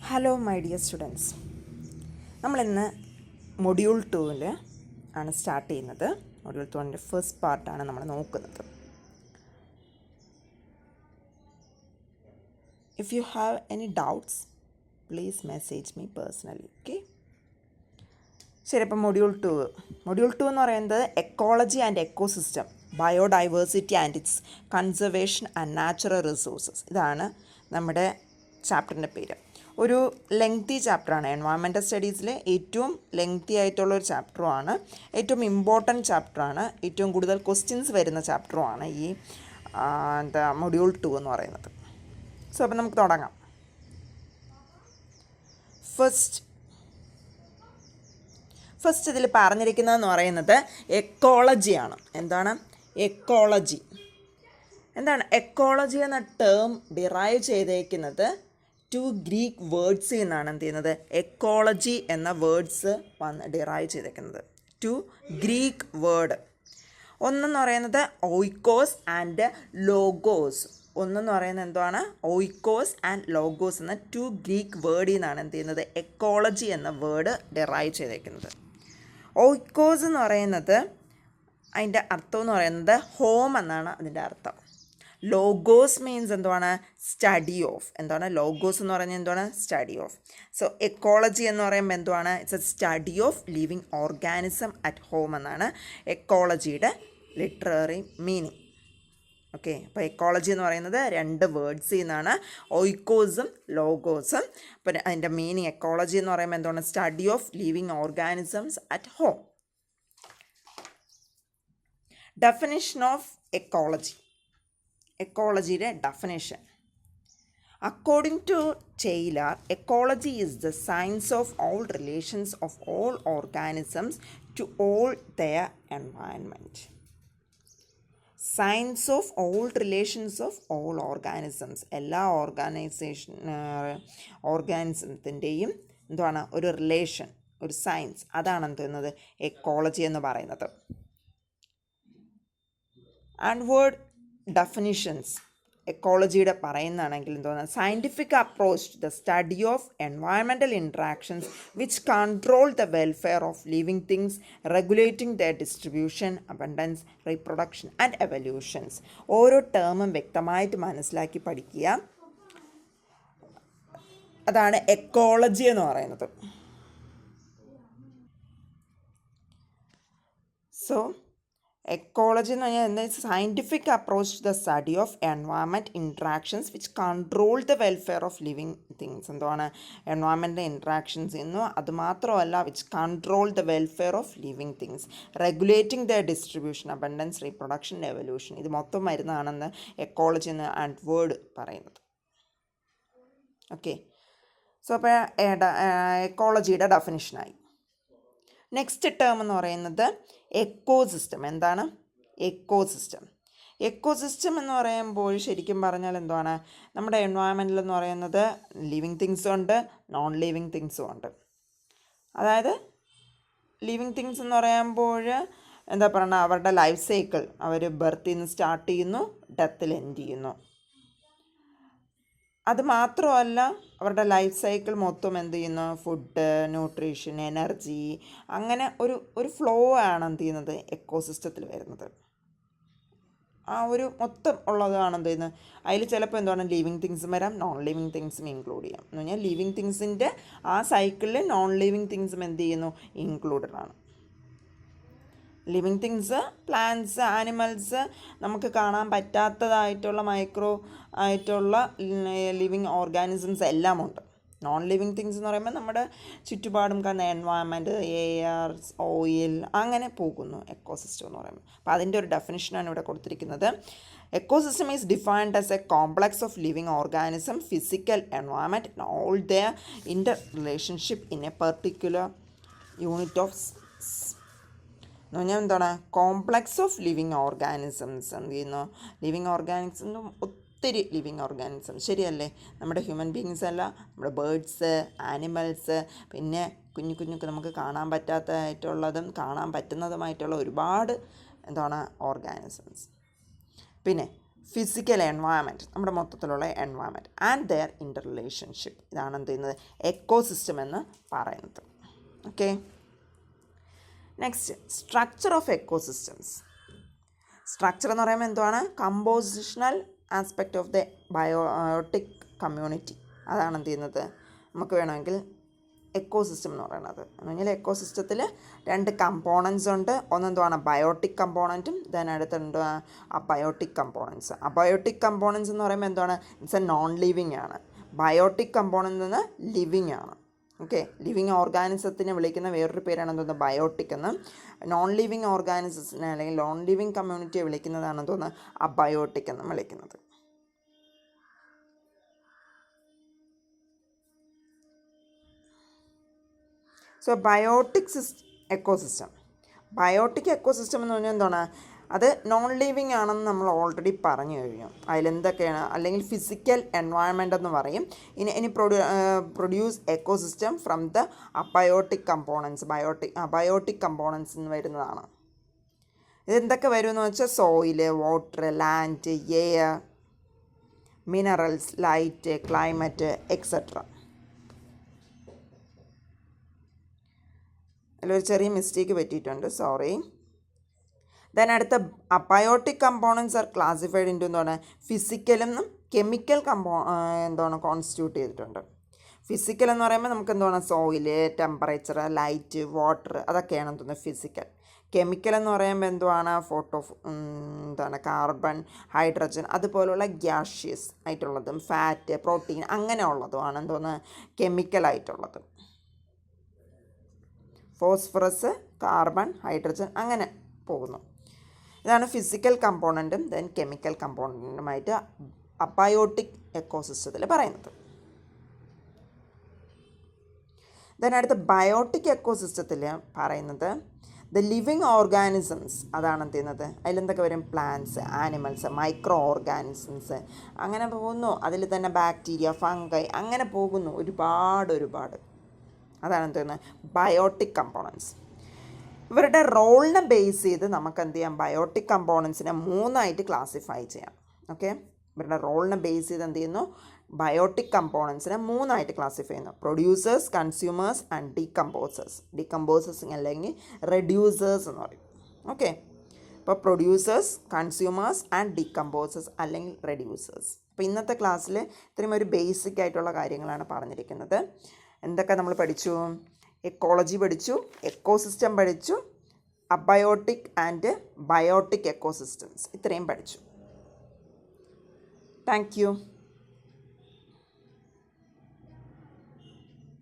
Hello my dear students, നമ്മളിന്ന് module 2 ആണ് start ചെയ്യുന്നത്. മൊഡ്യൂൾ 2 ഫസ്റ്റ് പാർട്ടാണ് നമ്മൾ നോക്കുന്നത്. If you have any doubts please message me personally. Okay, ശരി. അപ്പം മൊഡ്യൂൾ 2 എന്ന് പറയുന്നത് ecology and ecosystem, biodiversity and it's conservation and natural resources. ഇതാണ് നമ്മുടെ ചാപ്റ്ററിൻ്റെ പേര്. ഒരു ലെങ്തി ചാപ്റ്ററാണ്. എൻവയോൺമെൻറ്റൽ സ്റ്റഡീസിലെ ഏറ്റവും ലെങ്തി ആയിട്ടുള്ളൊരു ചാപ്റ്ററുമാണ്, ഏറ്റവും ഇമ്പോർട്ടൻറ്റ് ചാപ്റ്ററാണ്, ഏറ്റവും കൂടുതൽ ക്വസ്റ്റ്യൻസ് വരുന്ന ചാപ്റ്ററുമാണ് ഈ മൊഡ്യൂൾ 2 എന്ന് പറയുന്നത്. സോ അപ്പം നമുക്ക് തുടങ്ങാം. ഫസ്റ്റ് ഇതിൽ പറഞ്ഞിരിക്കുന്നതെന്ന് പറയുന്നത് എക്കോളജിയാണ്. എന്താണ് എക്കോളജി? എന്താണ് എക്കോളജി എന്ന ടേം ഡിറൈവ് ചെയ്തേക്കുന്നത് 2 ഗ്രീക്ക് വേർഡ്സിൽ നിന്നാണ്. എന്ത് ചെയ്യുന്നത്? എക്കോളജി എന്ന വേർഡ്സ് ഡിറൈവ് ചെയ്തേക്കുന്നത് 2 ഗ്രീക്ക് വേർഡ്. ഒന്നെന്ന് പറയുന്നത് ഓയിക്കോസ് ആൻഡ് ലോഗോസ്. ഒന്നെന്ന് പറയുന്നത് എന്താണ്? ഓയിക്കോസ് ആൻഡ് ലോഗോസ് എന്ന 2 ഗ്രീക്ക് വേർഡിൽ നിന്നാണ് എന്ത് ചെയ്യുന്നത്? എക്കോളജി എന്ന വേർഡ് ഡിറൈവ് ചെയ്തേക്കുന്നത്. ഓയിക്കോസ് എന്ന് പറയുന്നത് അതിൻ്റെ അർത്ഥം എന്ന് പറയുന്നത് ഹോം എന്നാണ് അതിൻ്റെ അർത്ഥം. ലോഗോസ് മീൻസ് എന്താണ്? Study of. എന്താണ് ലോഗോസ് എന്ന് പറഞ്ഞാൽ? എന്താണ്? Study of. സോ എക്കോളജി എന്ന് പറയുമ്പോൾ എന്താണ്? It's A study of living organism at home എന്നാണ് എക്കോളജിയുടെ ലിറ്റററി മീനിങ്. ഓക്കെ, അപ്പോൾ എക്കോളജി എന്ന് പറയുന്നത് 2 വേർഡ്സിൽ നിന്നാണ്, ഓയിക്കോസും ലോഗോസും. അപ്പം അതിൻ്റെ മീനിങ് എക്കോളജി എന്ന് പറയുമ്പോൾ എന്താണ്? Study of living organisms at home. Definition of ecology. എക്കോളജിയുടെ definition. According to Taylor, ecology is the science of all relations of all organisms to all their environment. Science of all relations of all organisms, എല്ലാ ഓർഗാനിസത്തിൻ്റെയും എന്താണ്? ഒരു relation, ഒരു science, അതാണ് എന്ത് ചെയ്യുന്നത്? Ecology എന്ന് പറയുന്നത്. ആൻവേർഡ് ഡെഫിനിഷൻസ് എക്കോളജിയുടെ പറയുന്നതാണെങ്കിൽ എന്താണ്? Scientific approach to the study of environmental interactions which control the welfare of living things, regulating the distribution, abundance, reproduction and evolutions. ഓരോ ടേമും വ്യക്തമായിട്ട് മനസ്സിലാക്കി പഠിക്കുക. അതാണ് എക്കോളജി എന്ന് പറയുന്നത്. സോ എക്കോളജി എന്ന് പറഞ്ഞാൽ എന്താ? Scientific approach to the study of environment interactions which control the welfare of living things. എന്താണ്? എൻവയൺമെൻറ്റ് ഇൻട്രാക്ഷൻസ് എന്നും അതുമാത്രമല്ല which control the welfare of living things, regulating the distribution, abundance, reproduction, evolution. ഇത് മൊത്തം വരുന്നതാണെന്ന് ecology എന്ന് word പറയുന്നത്. Okay, so അപ്പോൾ എക്കോളജിയുടെ ഡെഫിനിഷനായി. നെക്സ്റ്റ് ടേം എന്ന് പറയുന്നത് എക്കോസിസ്റ്റം. എന്താണ് എക്കോസിസ്റ്റം? എക്കോസിസ്റ്റം എന്ന് പറയുമ്പോൾ ശരിക്കും പറഞ്ഞാൽ എന്താണ്? നമ്മുടെ എൻവയൺമെൻറ്റിൽ എന്ന് പറയുന്നത് ലിവിങ് തിങ്സും ഉണ്ട്, നോൺ ലിവിങ് തിങ്സും ഉണ്ട്. അതായത് ലിവിങ് തിങ്സ് എന്ന് പറയുമ്പോൾ എന്താ പറയുക? അവരുടെ ലൈഫ് സൈക്കിൾ, അവർ ബർത്തിൽ നിന്ന് സ്റ്റാർട്ട് ചെയ്യുന്നു, ഡെത്തിൽ എൻഡ് ചെയ്യുന്നു. അത് മാത്രമല്ല, അവരുടെ ലൈഫ് സൈക്കിൾ മൊത്തം എന്ത് ചെയ്യുന്നു? ഫുഡ്, ന്യൂട്രീഷൻ, എനർജി, അങ്ങനെ ഒരു ഫ്ലോ ആണ് എന്ത് ചെയ്യുന്നത്? എക്കോസിസ്റ്റത്തിൽ വരുന്നത്. ആ ഒരു മൊത്തം ഉള്ളതാണ് എന്ത് ചെയ്യുന്നത്? അതിൽ ചിലപ്പോൾ എന്താണ്? ലിവിങ് തിങ്സും വരാം, നോൺ ലിവിങ് തിങ്സും ഇൻക്ലൂഡ് ചെയ്യാം. എന്ന് പറഞ്ഞാൽ ലിവിങ് തിങ്സിൻ്റെ ആ സൈക്കിളിൽ നോൺ ലിവിങ് തിങ്സും എന്ത് ചെയ്യുന്നു? ഇൻക്ലൂഡഡ് ആണ്. ലിവിങ് തിങ്സ്, പ്ലാന്റ്സ്, ആനിമൽസ്, നമുക്ക് കാണാൻ പറ്റാത്തതായിട്ടുള്ള മൈക്രോ ആയിട്ടുള്ള ലിവിങ് ഓർഗാനിസംസ് എല്ലാം ഉണ്ട്. നോൺ ലിവിങ് തിങ്സ് എന്ന് പറയുമ്പോൾ നമ്മുടെ ചുറ്റുപാടും കാണുന്ന എൻവയൺമെൻറ്റ്, എയർ, ഓയിൽ, അങ്ങനെ പോകുന്നു എക്കോസിസ്റ്റം എന്ന് പറയുമ്പോൾ. അപ്പോൾ അതിൻ്റെ ഒരു ഡെഫിനിഷനാണ് ഇവിടെ കൊടുത്തിരിക്കുന്നത്. Ecosystem is defined as a complex of living organism, physical environment, and all their interrelationship in a particular unit of എന്ന് പറഞ്ഞാൽ എന്താണ്? Complex of living organisms. എന്ത് ചെയ്യുന്നു? ലിവിങ് ഓർഗാനിസം, ഒത്തിരി ലിവിങ് ഓർഗാനിസം, ശരിയല്ലേ? നമ്മുടെ ഹ്യൂമൻ ബീങ്സ് അല്ല, നമ്മുടെ ബേർഡ്സ്, ആനിമൽസ്, പിന്നെ കുഞ്ഞു നമുക്ക് കാണാൻ പറ്റാത്തതായിട്ടുള്ളതും കാണാൻ പറ്റുന്നതുമായിട്ടുള്ള ഒരുപാട് എന്താണ് ഓർഗാനിസംസ്. പിന്നെ ഫിസിക്കൽ എൻവയൺമെൻറ്റ്, നമ്മുടെ മൊത്തത്തിലുള്ള environment and their interrelationship. ഇതാണ് എന്ത് ചെയ്യുന്നത്, എക്കോസിസ്റ്റം എന്ന് പറയുന്നത്. Okay, next structure of ecosystems. Structure എന്ന് പറയുമ്പോൾ എന്തുവാണ്, compositional aspect of the biotic community. അതാണ് എന്ത് ചെയ്യുന്നത്, നമുക്ക് വേണമെങ്കിൽ എക്കോസിസ്റ്റം എന്ന് പറയുന്നത്. എന്ന് പറഞ്ഞാൽ എക്കോസിസ്റ്റത്തിൽ 2 കമ്പോണൻസ് ഉണ്ട്. ഒന്നെന്തുവാണ്, ബയോട്ടിക് കമ്പോണൻറ്റും ദെൻ അടുത്തുണ്ട് അബയോട്ടിക് കമ്പോണൻസ്. അബയോട്ടിക് കമ്പോണൻസ് എന്ന് പറയുമ്പോൾ എന്താണ്, ഇറ്റ്സ് എ നോൺ ലിവിങ് ആണ്. ബയോട്ടിക് കമ്പോണൻസ് എന്ന് ലിവിങ് ആണ്. ഓക്കെ, ലിവിങ് ഓർഗാനിസത്തിനെ വിളിക്കുന്ന വേറൊരു പേരാണ് എന്തോന്ന്, ബയോട്ടിക് എന്ന്. നോൺ ലിവിങ് ഓർഗാനിസത്തിനെ അല്ലെങ്കിൽ നോൺ ലിവിങ് കമ്മ്യൂണിറ്റിയെ വിളിക്കുന്നതാണ് എന്തോന്ന്, അബയോട്ടിക് എന്ന് വിളിക്കുന്നത്. So biotic ecosystem. Biotic ecosystem എന്ന് പറഞ്ഞാൽ എന്താണ്, അത് നോൺ ലിവിങ് ആണെന്ന് നമ്മൾ ഓൾറെഡി പറഞ്ഞു കഴിഞ്ഞു. അതിലെന്തൊക്കെയാണ്, അല്ലെങ്കിൽ ഫിസിക്കൽ എൻവയൺമെൻ്റ് എന്ന് പറയും. ഇനി produce ecosystem from the abiotic components. Biotic components എന്ന് വരുന്നതാണ്. ഇതെന്തൊക്കെ വരുമെന്ന് വെച്ചാൽ soil, water, land, air, minerals, light, climate etcetera. അതിലൊരു ചെറിയ മിസ്റ്റേക്ക് പറ്റിയിട്ടുണ്ട്, സോറി. ദെൻ അടുത്ത abiotic components are classified into എന്താണ്, ഫിസിക്കലെന്നും കെമിക്കൽ എന്താണ് കോൺസ്റ്റിറ്റ്യൂട്ട് ചെയ്തിട്ടുണ്ട്. ഫിസിക്കൽ എന്ന് പറയുമ്പോൾ നമുക്ക് എന്താണ്, സോയില്, ടെമ്പറേച്ചർ, ലൈറ്റ്, വാട്ടർ, അതൊക്കെയാണ് തോന്നുന്നത് ഫിസിക്കൽ. കെമിക്കൽ എന്ന് പറയുമ്പോൾ എന്തുവാണ്, എന്താണ് കാർബൺ, ഹൈഡ്രജൻ, അതുപോലുള്ള ഗ്യാഷ്യസ് ആയിട്ടുള്ളതും ഫാറ്റ്, പ്രോട്ടീൻ അങ്ങനെയുള്ളതുമാണ് എന്തോന്ന് കെമിക്കലായിട്ടുള്ളത്. ഫോസ്ഫറസ്, കാർബൺ, ഹൈഡ്രജൻ അങ്ങനെ പോകുന്നു. ഇതാണ് ഫിസിക്കൽ കമ്പോണൻറ്റും ദെൻ കെമിക്കൽ കമ്പോണൻറ്റുമായിട്ട് അബയോട്ടിക് എക്കോസിസ്റ്റത്തിൽ പറയുന്നത്. ദെൻ അടുത്ത ബയോട്ടിക് എക്കോസിസ്റ്റത്തിൽ പറയുന്നത് ദ ലിവിങ് ഓർഗാനിസംസ്. അതാണ് എന്ത് ചെയ്യുന്നത്, അതിലെന്തൊക്കെ വരും, പ്ലാന്റ്സ്, ആനിമൽസ്, മൈക്രോ ഓർഗാനിസംസ് അങ്ങനെ പോകുന്നു. അതിൽ തന്നെ ബാക്ടീരിയ, ഫംഗൈ അങ്ങനെ പോകുന്നു, ഒരുപാട്. അതാണ് എന്ത് ചെയ്യുന്നത്, ബയോട്ടിക് കമ്പോണൻസ്. ഇവരുടെ റോളിനെ ബേസ് ചെയ്ത് നമുക്ക് എന്ത് ചെയ്യാം, ബയോട്ടിക് കമ്പോണൻസിനെ 3ആയിട്ട് ക്ലാസിഫൈ ചെയ്യാം. ഓക്കെ, ഇവരുടെ റോളിനെ ബേസ് ചെയ്ത് എന്ത് ചെയ്യുന്നു, ബയോട്ടിക് കമ്പോണൻസിനെ 3ആയിട്ട് ക്ലാസിഫൈ ചെയ്യുന്നു. പ്രൊഡ്യൂസേഴ്സ്, കൺസ്യൂമേഴ്സ് ആൻഡ് ഡീകമ്പോസേഴ്സ് അല്ലെങ്കിൽ റെഡ്യൂസേഴ്സ് എന്ന് പറയും. ഓക്കെ, ഇപ്പോൾ പ്രൊഡ്യൂസേഴ്സ്, കൺസ്യൂമേഴ്സ് ആൻഡ് ഡീകമ്പോസേഴ്സ് അല്ലെങ്കിൽ റെഡ്യൂസേഴ്സ്. അപ്പോൾ ഇന്നത്തെ ക്ലാസ്സിൽ ഇത്രയും ഒരു ബേസിക് ആയിട്ടുള്ള കാര്യങ്ങളാണ് പറഞ്ഞിരിക്കുന്നത്. എന്തൊക്കെ നമ്മൾ പഠിച്ചു, എക്കോളജി പഠിച്ചു, എക്കോസിസ്റ്റം പഠിച്ചു, അബയോട്ടിക് ആൻഡ് ബയോട്ടിക് എക്കോസിസ്റ്റംസ് ഇത്രയും പഠിച്ചു. Thank you.